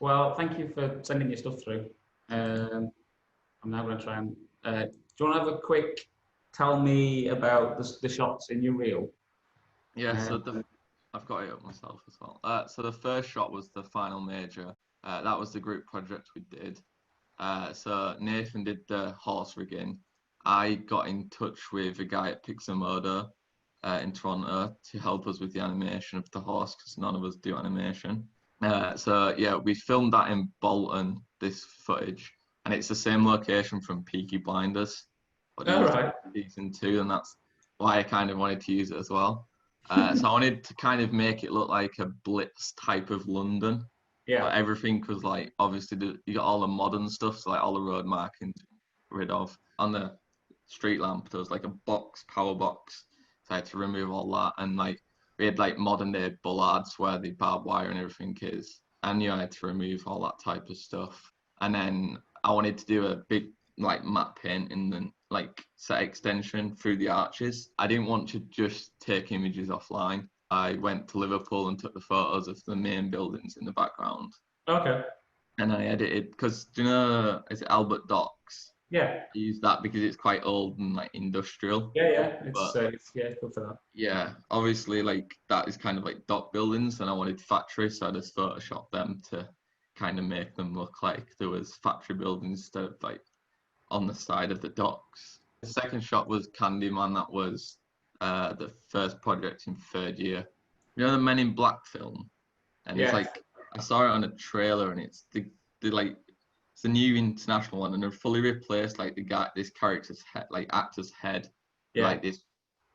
Well, thank you for sending your stuff through. Um, I'm now going to try and. Do you want to have a quick tell me about the shots in your reel? Yeah, Uh, so I've got it up myself as well. So the first shot was the final major. That was the group project we did. So Nathan did the horse rigging. I got in touch with a guy at Pixamodo in Toronto to help us with the animation of the horse because none of us do animation. So yeah, we filmed that in Bolton, this footage, and it's the same location from Peaky Blinders, but they all used it right. in season two, and that's why I kind of wanted to use it as well. So I wanted to kind of make it look like a Blitz type of London, Yeah. but everything was like obviously you got all the modern stuff, so like all the road markings rid of. On the street lamp, there was like a box, power box, so I had to remove all that, and like we had like modern day bollards where the barbed wire and everything is. I knew I had to remove all that type of stuff, and then I wanted to do a big like matte paint in the like set extension through the arches. I didn't want to just take images offline. I went to Liverpool and took the photos of the main buildings in the background. Okay. And I edited because do you know is it Albert Docks? Yeah. I use that because it's quite old and like industrial. Yeah. Yeah. But It's yeah, good for that. yeah, obviously like that is kind of like dock buildings and I wanted factory, so I just photoshopped them to kind of make them look like there was factory buildings instead of like on the side of the docks. The second shot was Candyman. That was the first project in third year. You know the Men in Black film, and it's Yeah. like I saw it on a trailer, and it's the like it's a new international one, and they've fully replaced like the guy, this character's head, like actor's head, with, Yeah. like this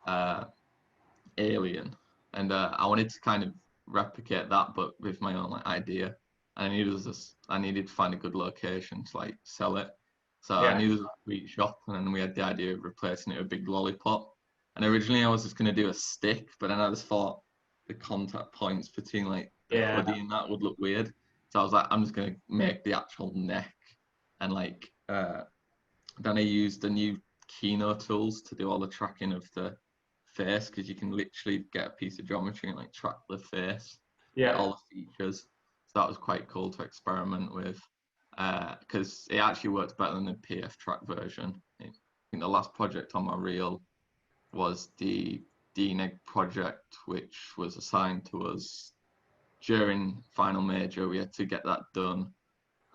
uh, alien, and I wanted to kind of replicate that, but with my own like idea. And I needed to find a good location to like sell it. So I Yeah. knew there was a sweet shop, and then we had the idea of replacing it with a big lollipop. And originally I was just gonna do a stick, but then I just thought the contact points between like the Yeah. hoodie and that would look weird. So I was like, I'm just gonna make the actual neck, and like then I used the new Kino tools to do all the tracking of the face because you can literally get a piece of geometry and like track the face, like Yeah. all the features. So that was quite cool to experiment with because it actually works better than the PF track version. I think the last project on my reel was the DNEG project, which was assigned to us during final major. We had to get that done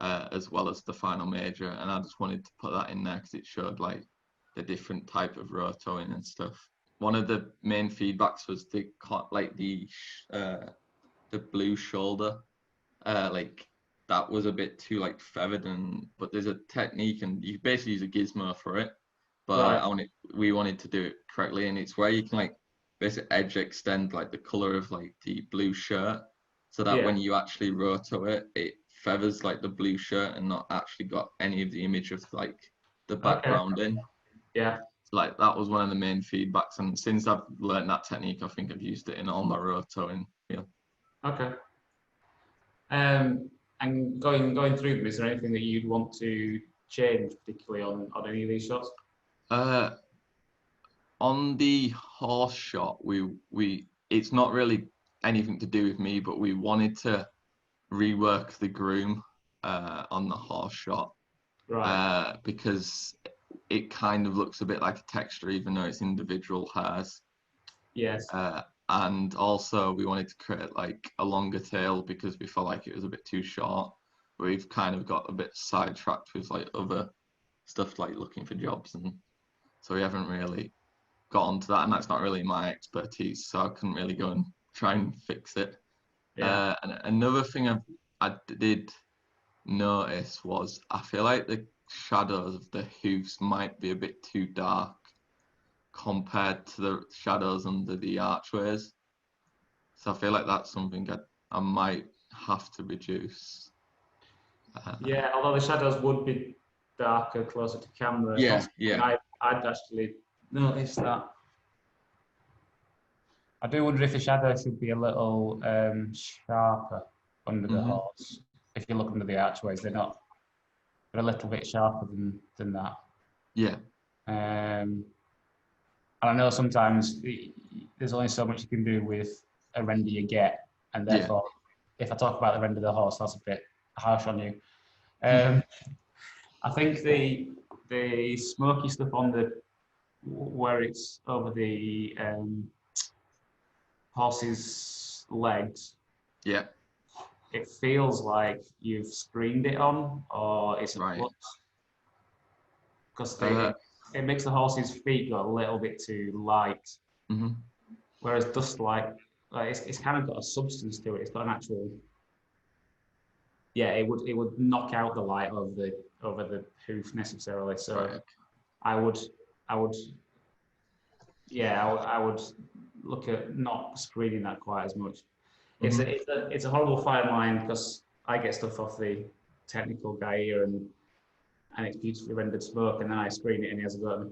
as well as the final major, and I just wanted to put that in there because it showed like the different type of rotoing and stuff. One of the main feedbacks was like the blue shoulder, like that was a bit too like feathered, and but there's a technique and you basically use a gizmo for it. But Right. we wanted to do it correctly, and it's where you can like basically edge extend like the color of like the blue shirt, so that Yeah. when you actually roto it, it feathers like the blue shirt and not actually got any of the image of like the Okay. background in. Yeah. So, like that was one of the main feedbacks, and since I've learned that technique, I think I've used it in all my rotoing. Yeah. Okay. And going through them, is there anything that you'd want to change, particularly on any of these shots? Uh, on the horse shot, we it's not really anything to do with me, but we wanted to rework the groom on the horse shot Right. because it kind of looks a bit like a texture, even though it's individual hairs. Yes. Uh, and also, we wanted to create like a longer tail because we felt like it was a bit too short. We've kind of got a bit sidetracked with like other stuff like looking for jobs, and so we haven't really got onto that, and that's not really my expertise, so I couldn't really go and try and fix it. Yeah. And another thing I did notice was I feel like the shadows of the hoofs might be a bit too dark compared to the shadows under the archways. So I feel like that's something I might have to reduce. Uh, Yeah. Although the shadows would be darker closer to camera, it's not yeah, something yeah, I'd actually noticed that. I do wonder if the shadow should be a little sharper under the hmm horse. If you look under the archways, they're not. They're a little bit sharper than that. yeah, And I know sometimes there's only so much you can do with a render you get, and yeah, therefore, if I talk about the render of the horse, that's a bit harsh on you. I think the smoky stuff on the where it's over the horse's legs, Yeah, it feels like you've screened it on, or it's a right. plus, because Uh, it makes the horse's feet go a little bit too light. mhm. Whereas dust like it's kind of got a substance to it. It's got an actual, yeah. It would knock out the light over the hoof necessarily. So Right. I would I would yeah I would look at not screening that quite as much. Mhm. It's a horrible fine line because I get stuff off the technical guy here and it's beautifully rendered smoke, and then I screen it and he has a go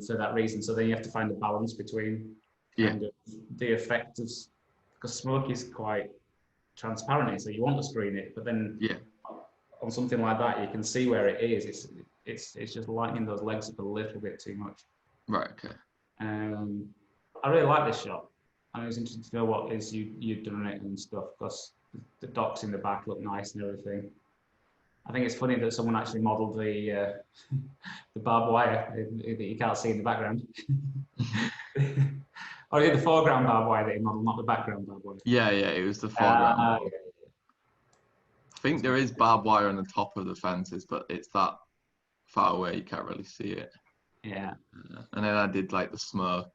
for that reason. So then you have to find a balance between Yeah. kind of the effect of, because smoke is quite transparent, so you want to screen it, but then Yeah. on something like that you can see where it is. It's just lightening those legs up a little bit too much. Right. Okay. Um, I really like this shot. And I was interested to know what is you've done on it and stuff, because the docks in the back look nice and everything. I think it's funny that someone actually modelled the the barbed wire that you can't see in the background. Or is it the foreground barbed wire that he modelled, not the background barbed wire? Yeah. Yeah. It was the foreground. Yeah. I think there is barbed wire on the top of the fences, but it's that far away you can't really see it. Yeah. And then I did like the smoke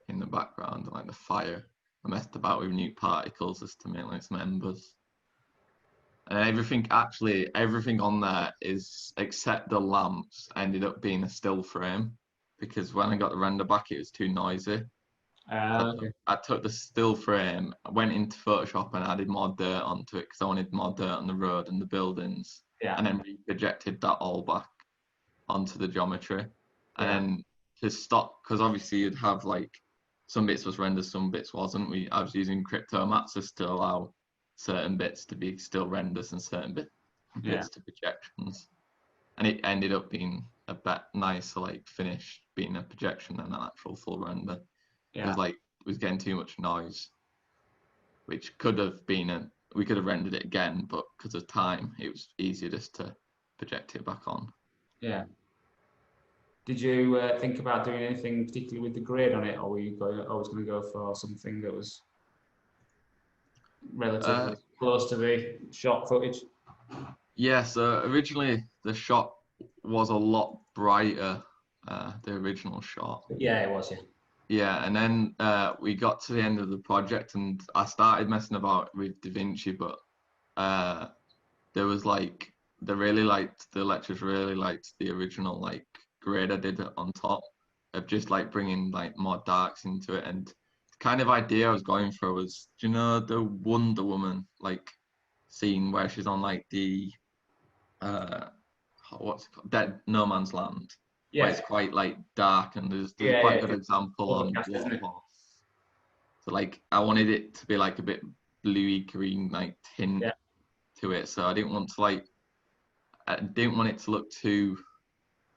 in the background and like the fire. I messed about with new particles just to make like some embers. And everything on there is except the lamps ended up being a still frame, because when I got the render back it was too noisy. Okay. I took the still frame, I went into Photoshop and added more dirt onto it because I wanted more dirt on the road and the buildings. Yeah. And then projected that all back onto the geometry. And Yeah. then to stop, because obviously you'd have like some bits was rendered, some bits wasn't. I was using CryptoMaxes to allow certain bits to be still renders and certain bits to projections. And it ended up being a bit nicer, like finish being a projection than an actual full render. Yeah. Because like it was getting too much noise, which could have been we could have rendered it again, but because of time, it was easier just to project it back on. Yeah. Did you think about doing anything particularly with the grade on it, or were you always going to go for something that was relatively close to the shot footage? Yeah, so originally the shot was a lot brighter, the original shot. Yeah, it was, yeah. Yeah, and then we got to the end of the project and I started messing about with DaVinci, but there was like, the lecturers really liked the original like grade I did on top of just like bringing like more darks into it. And the kind of idea I was going for was, do you know the Wonder Woman like scene where she's on like the what's it called? Dead No Man's Land. Yeah. Where it's quite like dark and there's quite a good example on Waterfall. So like I wanted it to be like a bit bluey green like tint to it. So I didn't want it to look too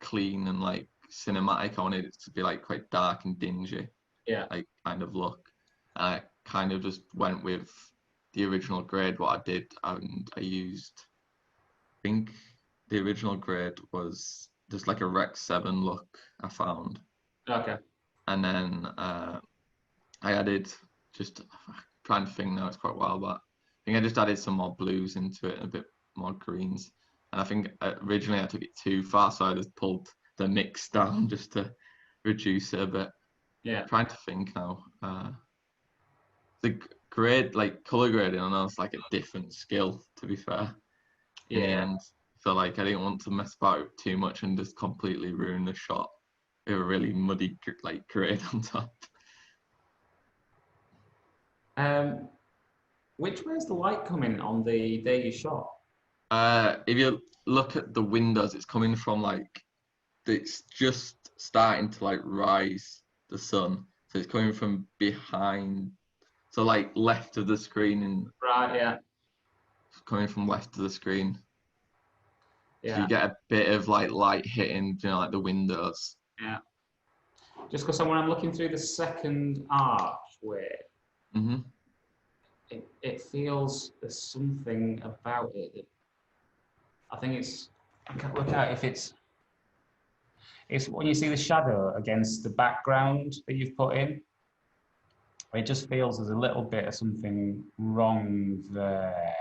clean and like cinematic. I wanted it to be like quite dark and dingy. Yeah. Like kind of look. And I kind of just went with the original grade what I did, and I used, I think the original grade was just like a Rec 7 look I found. Okay. And then I added, just trying to think now, it's quite a while back. I think I just added some more blues into it and a bit more greens. And I think originally I took it too far, so I just pulled the mix down just to reduce it a bit. Yeah. I'm trying to think now. The grade, like color grading, I know it's like a different skill, to be fair. Yeah. In the end, so like I didn't want to mess about too much and just completely ruin the shot with a really muddy like grade on top. Which way is the light coming on the day you shot? If you look at the windows, it's coming from like, it's just starting to like rise the sun, so it's coming from behind, so like left of the screen, and Right. Yeah. coming from left of the screen. Yeah. So you get a bit of like light hitting, you know, like the windows. Yeah. Just because when I'm looking through the second archway, Mm-hmm. it feels there's something about it that I think it's, I can't work out if it's when you see the shadow against the background that you've put in, it just feels there's a little bit of something wrong there.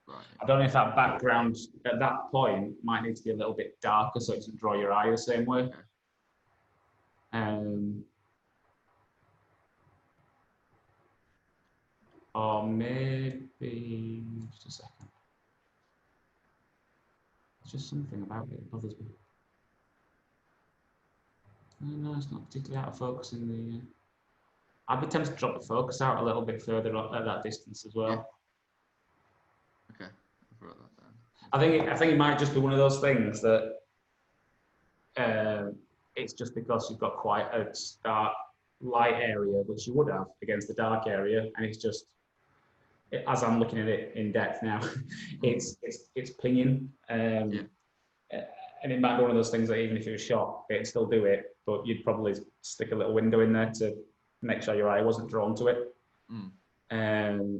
Right. I don't know if that background at that point might need to be a little bit darker so it doesn't draw your eye the same way. Okay. Or maybe, just a second. It's just something about it that bothers me. No, it's not particularly out of focus in the. I'd be tempted to drop the focus out a little bit further at that distance as well. Yeah. Okay, I wrote that down. I think it might just be one of those things that it's just because you've got quite a stark light area, which you would have against the dark area, and it's just as I'm looking at it in depth now, it's pinging. And it might be one of those things that even if it was shot, it'd still do it, but you'd probably stick a little window in there to make sure your eye wasn't drawn to it.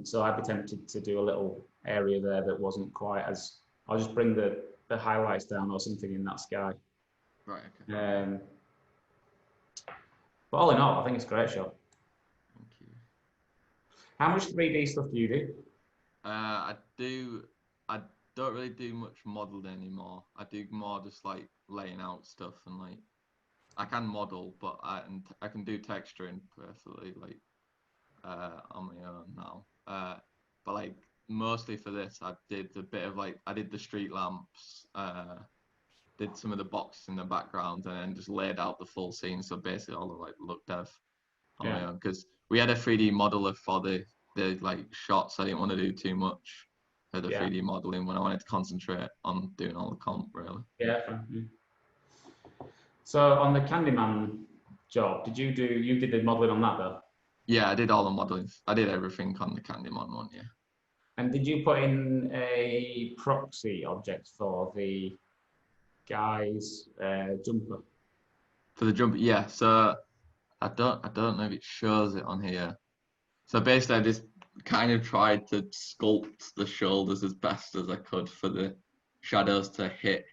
So I'd be tempted to do a little area there that wasn't quite as. I'll just bring the highlights down or something in that sky. Right. Okay. But all in all, I think it's a great shot. Thank you. How much 3D stuff do you do? I don't really do much modeling anymore. I do more just like laying out stuff and like I can model, but I can do texturing perfectly like on my own now. But like mostly for this, I did a bit of like I did the street lamps, did some of the boxes in the background, and then just laid out the full scene. So basically all the like look dev on my own because we had a 3D modeler for the like shots. I didn't want to do too much of the 3D modeling when I wanted to concentrate on doing all the comp really. Yeah. So on the Candyman job, you did the modeling on that though? Yeah, I did all the modeling. I did everything on the Candyman one, yeah. And did you put in a proxy object for the guy's jumper? For the jumper, yeah. So I don't know if it shows it on here. So basically, I just kind of tried to sculpt the shoulders as best as I could for the shadows to hit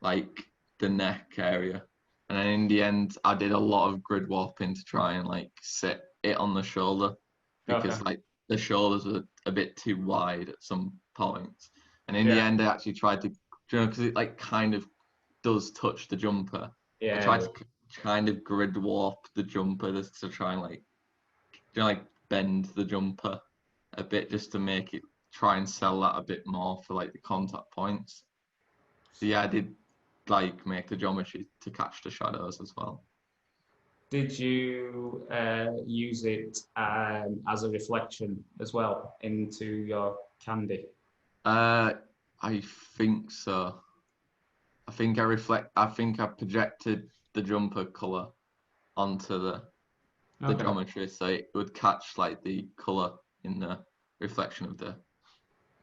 like the neck area. And then in the end, I did a lot of grid warping to try and like sit it on the shoulder because like the shoulders were a bit too wide at some points. And in the end, I actually tried to, because it like kind of does touch the jumper. I tried to kind of grid warp the jumper just to try and like bend the jumper a bit just to make it try and sell that a bit more for like the contact points. So yeah, I did like make the geometry to catch the shadows as well. Did you use it as a reflection as well into your candy? I think so. I think I projected the jumper color onto the geometry, so it would catch like the color in the reflection of the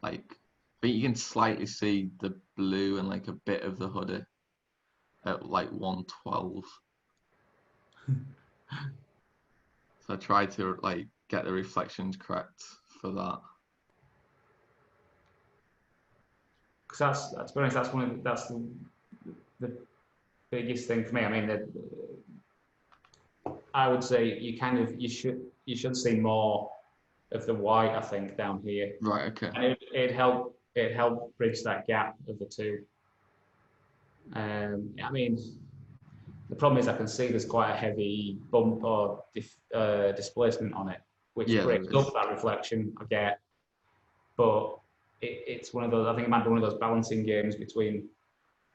like. I think you can slightly see the blue and like a bit of the hoodie at like 112. So I tried to like get the reflections correct for that. Because that's the biggest thing for me. I mean, I would say you should see more of the white. I think down here. Right. Okay. And it helped bridge that gap of the two. I mean, the problem is I can see there's quite a heavy bump or displacement on it, which breaks up that reflection I get. But it's one of those. I think it might be one of those balancing games between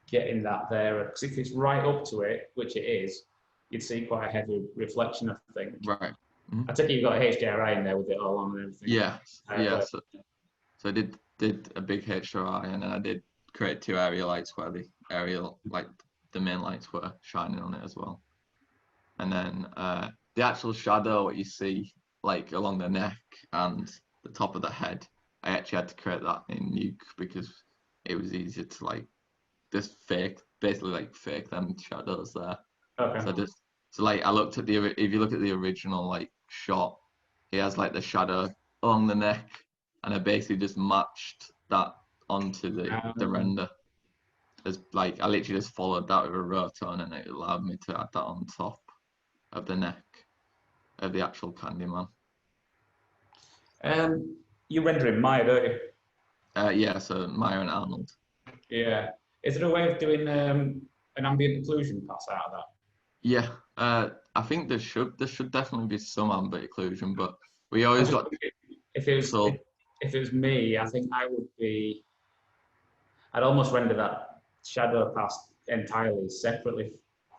getting that there. Because if it's right up to it, which it is, you'd see quite a heavy reflection, I think. Right. Mm-hmm. I think you've got a HDRI in there with it all on and everything. Yeah. So I did a big HDRI, and then I did create two area lights where the the main lights were shining on it as well. And then the actual shadow, what you see like along the neck and the top of the head, I actually had to create that in Nuke because it was easier to like just basically fake them shadows there. Okay. So I looked at if you look at the original like shot, he has like the shadow along the neck, and I basically just matched that onto the render. as like I literally just followed that with a rotor, and it allowed me to add that on top of the neck of the actual Candyman. You render in Maya, don't you? Yeah, so Maya and Arnold. Yeah. Is there a way of doing an ambient occlusion pass out of that? Yeah, I think there should definitely be some ambient occlusion, but we I always was just got thinking, if it was so if it was me, I think I'd almost render that shadow pass entirely separately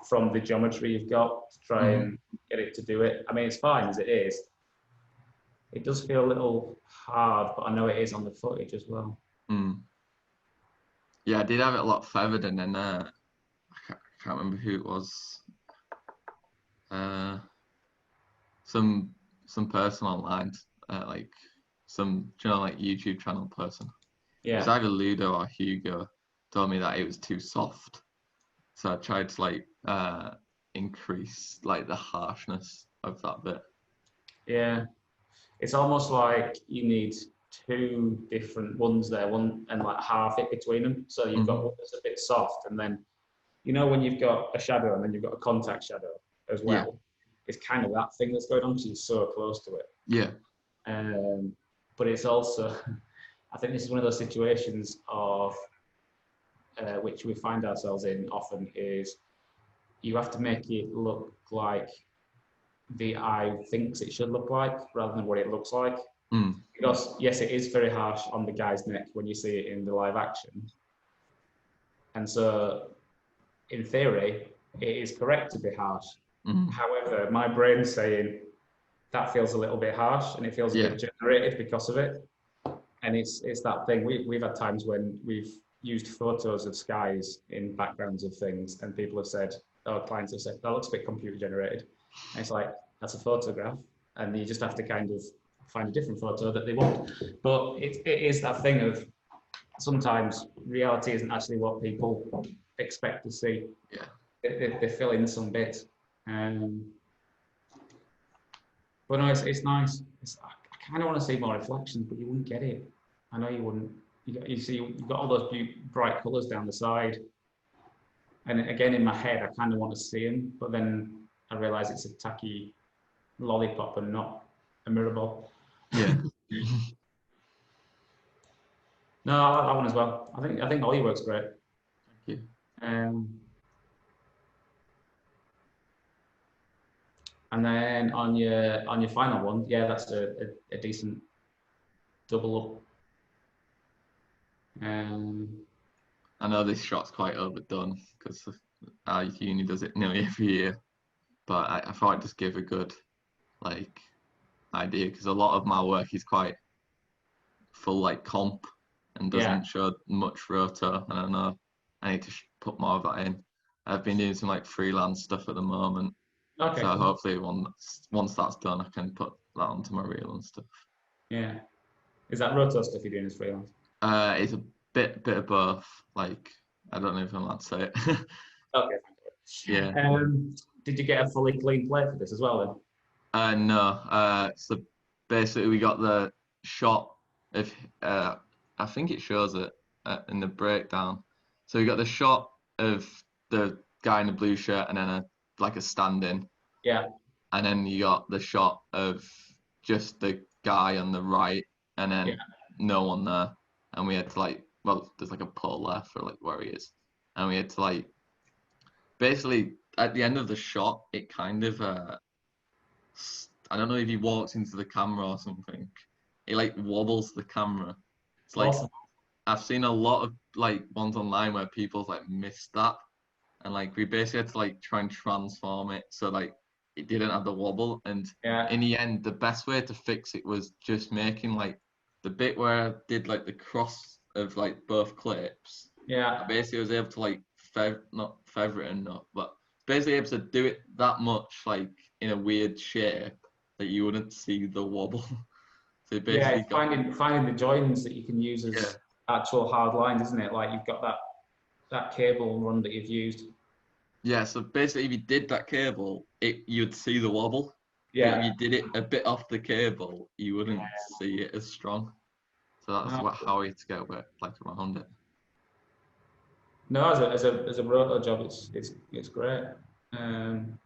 from the geometry you've got to try mhm, and get it to do it. I mean, it's fine as it is. It does feel a little hard, but I know it is on the footage as well. mm. Yeah, I did have it a lot feathered, and then I can't remember who it was. Uh, some person online, like some like YouTube channel person. It was Yeah, either Ludo or Hugo told me that it was too soft. So I tried to like increase like the harshness of that bit. yeah. It's almost like you need two different ones there, one and like half it between them. So you've got Hmm. one that's a bit soft, and then when you've got a shadow and then you've got a contact shadow as Yeah, well. It's kind of that thing that's going on because you're so close to it. yeah, Um, but it's also, I think this is one of those situations of which we find ourselves in often is you have to make it look like the eye thinks it should look like rather than what it looks like. mm, Because yes, it is very harsh on the guy's neck when you see it in the live action. And so in theory, it is correct to be harsh. mm, However, my brain's saying that feels a little bit harsh and it feels a yeah, bit generated because of it. And it's that thing. We've had times when we've used photos of skies in backgrounds of things, and people have said, our clients have said, that looks a bit computer generated. And it's like, that's a photograph, and you just have to kind of find a different photo that they want. But it is that thing of sometimes reality isn't actually what people expect to see. yeah, They fill in some bits. Um, but no, it's nice. I kind of want to see more reflections, but you wouldn't get it. I know you wouldn't. You've got all those bright colours down the side. And again, in my head, I kind of want to see them, but then I realise it's a tacky lollipop and not a mirror ball. yeah. No, I like that one as well. I think all your work's great. Thank you. Um, and then on your final one, yeah, that's a decent double up. I know this shot's quite overdone because our uni does it nearly every year, but I thought I'd just give a good like idea because a lot of my work is quite full like comp and Yeah. doesn't show much rotor, and I know I need to put more of that in. I've been doing some like freelance stuff at the moment, Okay. so Cool. hopefully once that's done, I can put that onto my reel and stuff. Yeah. Is that roto stuff you're doing as freelance? It's a bit of both. Like I don't know if I'm allowed to say it. Okay. Yeah. Did you get a fully clean plate for this as well then? No. So basically, we got the shot of. I think it shows it in the breakdown. So we got the shot of the guy in the blue shirt, and then a stand-in, Yeah. and then you got the shot of just the guy on the right, and Yeah. then no one there, and we had to like, well, there's like a pole there for like where he is, and we had to like, basically at the end of the shot, it kind of I don't know if he walks into the camera or something. It like wobbles the camera. It's like Awesome. I've seen a lot of like ones online where people like missed that, and like we basically had to like try and transform it so like it didn't have the wobble. And Yeah. in the end, the best way to fix it was just making like the bit where I did like the cross of like both clips. Yeah. I basically was able to like not feather it enough, but basically able to do it that much like in a weird shape that you wouldn't see the wobble. So you Yeah. basically It's got finding the joins that you can use yeah. as actual hard lines, isn't it? Like you've got that cable run that you've used. Yeah, so basically if you did that cable, you'd see the wobble. But if Yeah. you did it a bit off the cable, you wouldn't see it as strong. So that's No, how we had to get away, like around it. No, as a rotor job, it's great. And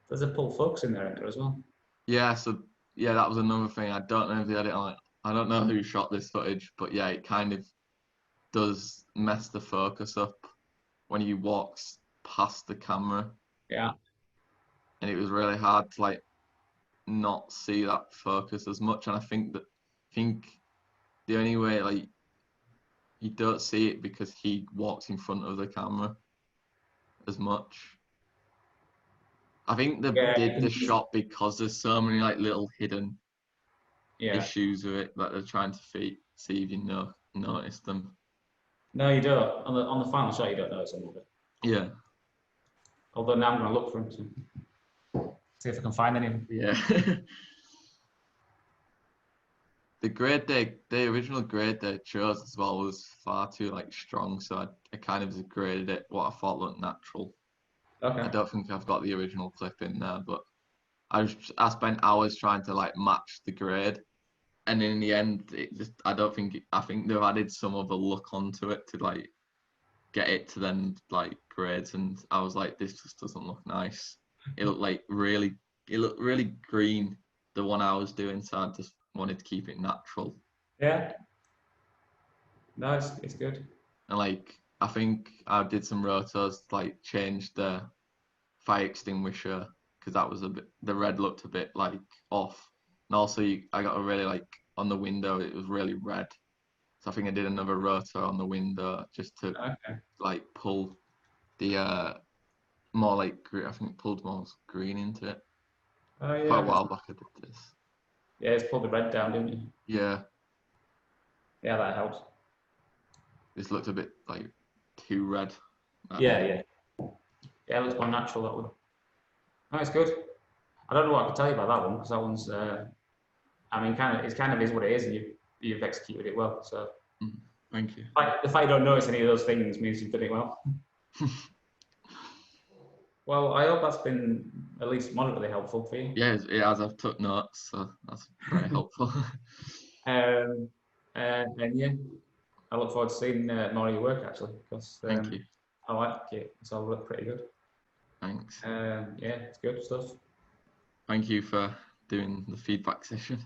there's a pull focus in there as well. Yeah, so yeah, that was another thing. I don't know if they had it on. I don't know who shot this footage, but yeah, it kind of does mess the focus up when he walks past the camera, Yeah. and it was really hard to like not see that focus as much. And I think the only way like you don't see it because he walks in front of the camera as much. I think they Yeah. did the shot because there's so many like little hidden Yeah. issues with it that they're trying to see if you notice them. No, you don't. On the final shot, you don't notice some of it. Yeah, Although now I'm going to look for him to see if I can find any. yeah. The original grade they chose as well was far too like strong, so I kind of just graded it what I thought looked natural. Okay. I don't think I've got the original clip in there, but I spent hours trying to like match the grade, and in the end, I think they've added some other look onto it to like get it to then like grades, and I was like, this just doesn't look nice. It looked really green, the one I was doing, so I just wanted to keep it natural. Yeah. No, it's good. And like I think I did some rotos, like changed the fire extinguisher because that was a bit, the red looked a bit like off, and also I got a really like on the window it was really red, so I think I did another rotor on the window just to Okay. like pull the more like I think it pulled more green into it. Oh Quite a yeah. while back I did this. Yeah, it's pulled the red down, didn't you? Yeah, Yeah, that helps. this looked a bit like too red. Yeah, yeah. Yeah, it looks more natural that one. No, it's good. I don't know what I can tell you about that one because that one's. I mean, kind of is what it is, and you've executed it well. So, Thank you. the fact you don't notice any of those things means you've done it well. Well, I hope that's been at least moderately helpful for you. Yeah, it has. I've took notes, so that's very helpful. And yeah, I look forward to seeing more of your work actually because Thank you. I like it. It's all look pretty good. Thanks. Yeah, it's good stuff. Thank you for doing the feedback session.